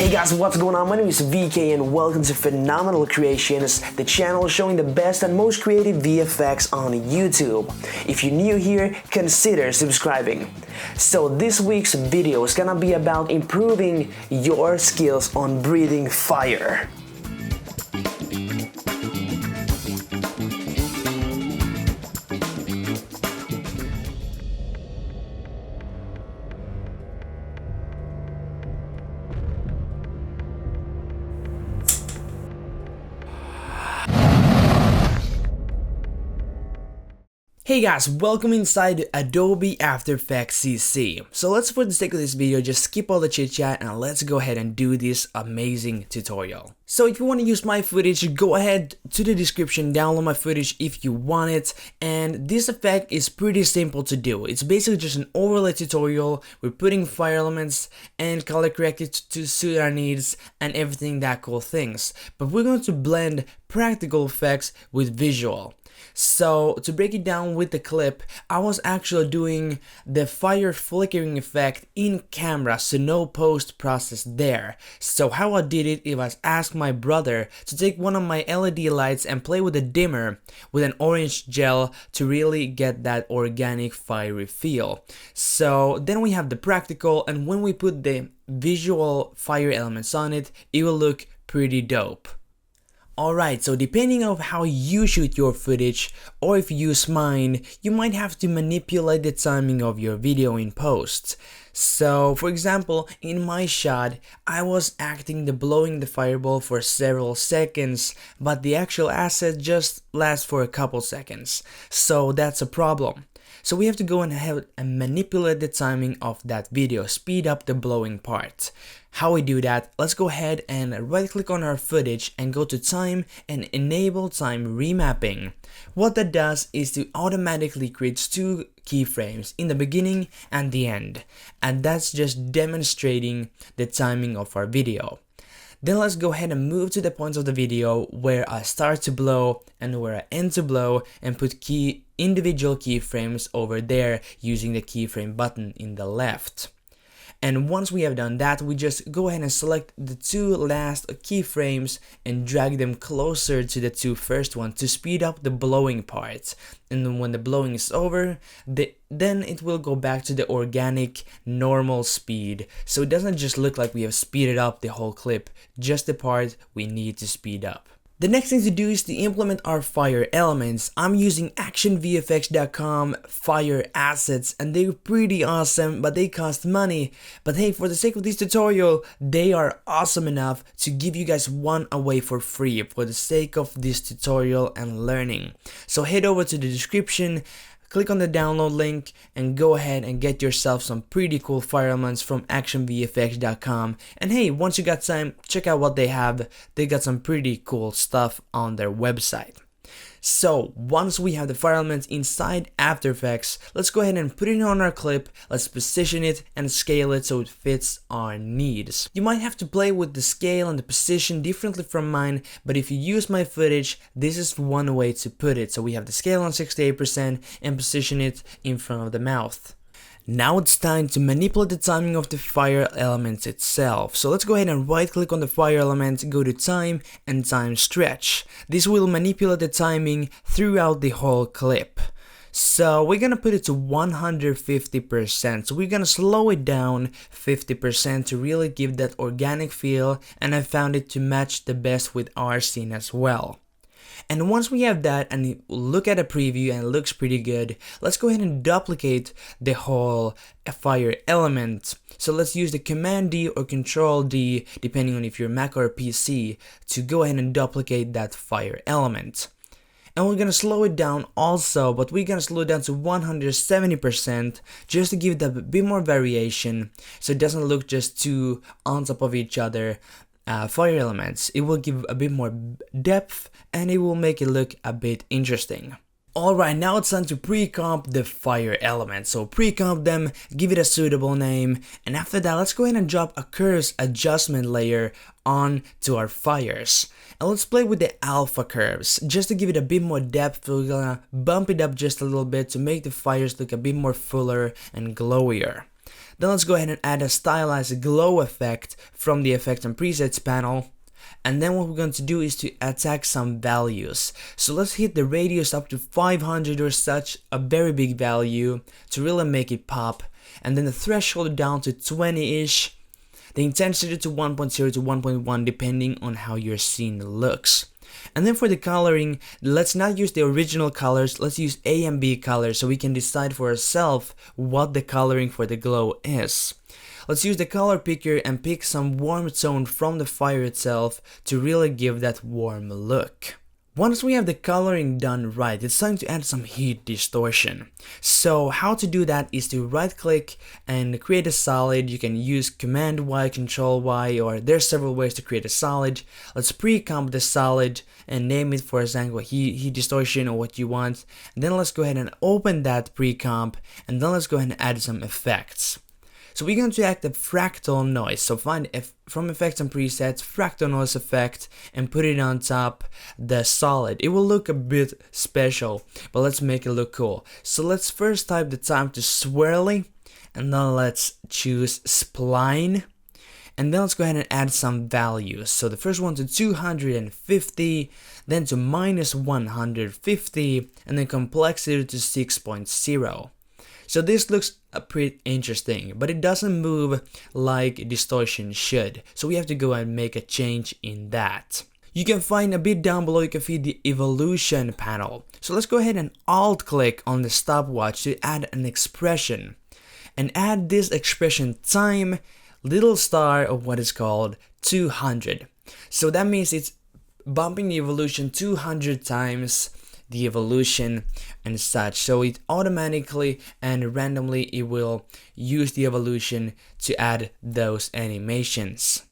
Hey guys, what's going on? My name is Veikko and welcome to Phenomenal Creations, the channel showing the best and most creative VFX on YouTube. If you're new here, consider subscribing. So this week's video is gonna be about improving your skills on breathing fire. Hey guys, welcome inside Adobe After Effects CC. So let's, for the sake of this video, just skip all the chit chat and let's go ahead and do this amazing tutorial. So if you want to use my footage, go ahead to the description, download my footage if you want it. And this effect is pretty simple to do. It's basically just an overlay tutorial. We're putting fire elements and color correct it to suit our needs and everything that cool things. But we're going to blend practical effects with visual. So to break it down with the clip, I was actually doing the fire flickering effect in camera, so no post process there. So how I did it was ask my brother to take one of my LED lights and play with a dimmer with an orange gel to really get that organic fiery feel. So then we have the practical, and when we put the visual fire elements on it, it will look pretty dope. Alright, so depending on how you shoot your footage, or if you use mine, you might have to manipulate the timing of your video in post. So, for example, in my shot, I was acting the blowing the fireball for several seconds, but the actual asset just lasts for a couple seconds. So that's a problem. So we have to go ahead and manipulate the timing of that video, speed up the blowing part. How we do that, let's go ahead and right click on our footage and go to time and enable time remapping. What that does is to automatically create two keyframes in the beginning and the end. And that's just demonstrating the timing of our video. Then let's go ahead and move to the points of the video where I start to blow and where I end to blow and put individual keyframes over there using the keyframe button in the left. And once we have done that, we just go ahead and select the two last keyframes and drag them closer to the two first ones to speed up the blowing part. And then when the blowing is over, then it will go back to the organic normal speed. So it doesn't just look like we have speeded up the whole clip, just the part we need to speed up. The next thing to do is to implement our fire elements. I'm using ActionVFX.com fire assets and they're pretty awesome, but they cost money. But hey, for the sake of this tutorial, they are awesome enough to give you guys one away for free for the sake of this tutorial and learning. So head over to the description, click on the download link and go ahead and get yourself some pretty cool fire elements from ActionVFX.com. And hey, once you got time, check out what they have. They got some pretty cool stuff on their website. So once we have the fire elements inside After Effects, let's go ahead and put it on our clip. Let's position it and scale it so it fits our needs. You might have to play with the scale and the position differently from mine, but if you use my footage, this is one way to put it. So we have the scale on 68% and position it in front of the mouth. Now it's time to manipulate the timing of the fire elements itself. So let's go ahead and right click on the fire element, go to time and time stretch. This will manipulate the timing throughout the whole clip. So we're gonna put it to 150%. So we're gonna slow it down 50% to really give that organic feel, and I found it to match the best with our scene as well. And once we have that and look at a preview and it looks pretty good, let's go ahead and duplicate the whole fire element. So let's use the Command D or Control D, depending on if you're Mac or PC, to go ahead and duplicate that fire element. And we're gonna slow it down also, but we're gonna slow it down to 170% just to give that a bit more variation so it doesn't look just too on top of each other. Fire elements, it will give a bit more depth and it will make it look a bit interesting. Alright, now it's time to pre-comp the fire elements. So pre-comp them, give it a suitable name, and after that let's go ahead and drop a curves adjustment layer on to our fires. And let's play with the alpha curves just to give it a bit more depth. We're gonna bump it up just a little bit to make the fires look a bit more fuller and glowier. Then let's go ahead and add a stylized glow effect from the effects and presets panel. And then what we're going to do is to attack some values. So let's hit the radius up to 500 or such, a very big value to really make it pop. And then the threshold down to 20-ish. The intensity to 1.0 to 1.1 depending on how your scene looks. And then for the coloring, let's not use the original colors, let's use A and B colors so we can decide for ourselves what the coloring for the glow is. Let's use the color picker and pick some warm tone from the fire itself to really give that warm look. Once we have the coloring done right, it's time to add some heat distortion. So how to do that is to right click and create a solid. You can use Command Y, Control Y, or there's several ways to create a solid. Let's pre-comp the solid and name it, for example, heat distortion or what you want. And then let's go ahead and open that pre-comp, and then let's go ahead and add some effects. So we're going to add the fractal noise. So find from effects and presets, fractal noise effect, and put it on top the solid. It will look a bit special, but let's make it look cool. So let's first type the time to swirly, and then let's choose spline. And then let's go ahead and add some values. So the first one to 250, then to -150, and then complexity to 6.0. So this looks pretty interesting, but it doesn't move like distortion should. So we have to go and make a change in that. You can find a bit down below, you can see the evolution panel. So let's go ahead and alt click on the stopwatch to add an expression. And add this expression time, little star of what is called 200. So that means it's bumping the evolution 200 times the evolution and such. So it automatically and randomly it will use the evolution to add those animations.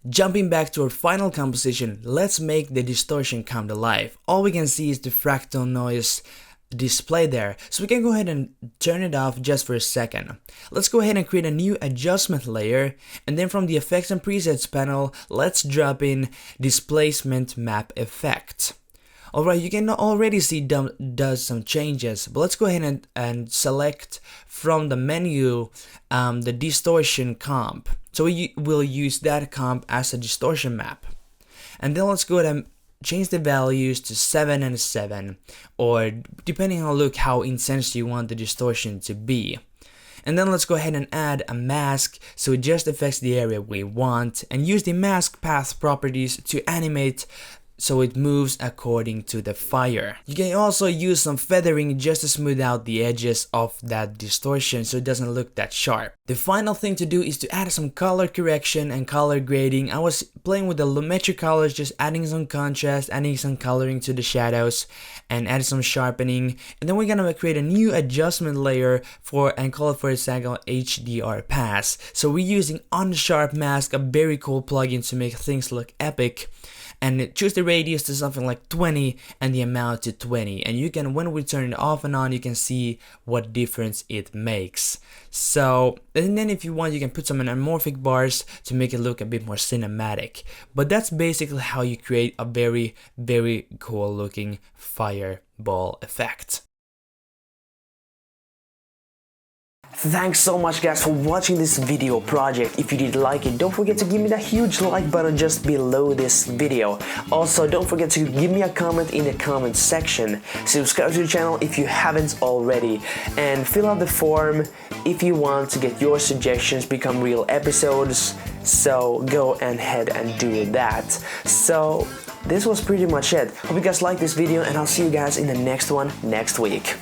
Jumping back to our final composition, let's make the distortion come to life. All we can see is the fractal noise display there, so we can go ahead and turn it off just for a second. Let's go ahead and create a new adjustment layer, and then from the effects and presets panel, let's drop in displacement map effect. Alright, you can already see does some changes, but let's go ahead and select from the menu the distortion comp. So we will use that comp as a distortion map. And then let's go ahead and change the values to 7 and 7, or depending on how intense you want the distortion to be. And then let's go ahead and add a mask so it just affects the area we want, and use the mask path properties to animate so it moves according to the fire. You can also use some feathering just to smooth out the edges of that distortion so it doesn't look that sharp. The final thing to do is to add some color correction and color grading. I was playing with the Lumetri colors, just adding some contrast, adding some coloring to the shadows, and add some sharpening. And then we're gonna create a new adjustment layer and call it, for example, HDR pass. So we're using Unsharp Mask, a very cool plugin to make things look epic. And choose the radius to something like 20 and the amount to 20, and you can, when we turn it off and on, you can see what difference it makes. So, and then if you want, you can put some anamorphic bars to make it look a bit more cinematic. But that's basically how you create a very, very cool looking fireball effect. Thanks so much guys for watching this video project. If you did like it, don't forget to give me that huge like button just below this video. Also, don't forget to give me a comment in the comment section. Subscribe to the channel if you haven't already, and fill out the form if you want to get your suggestions become real episodes. So go ahead and do that. So this was pretty much it. Hope you guys liked this video, and I'll see you guys in the next one next week.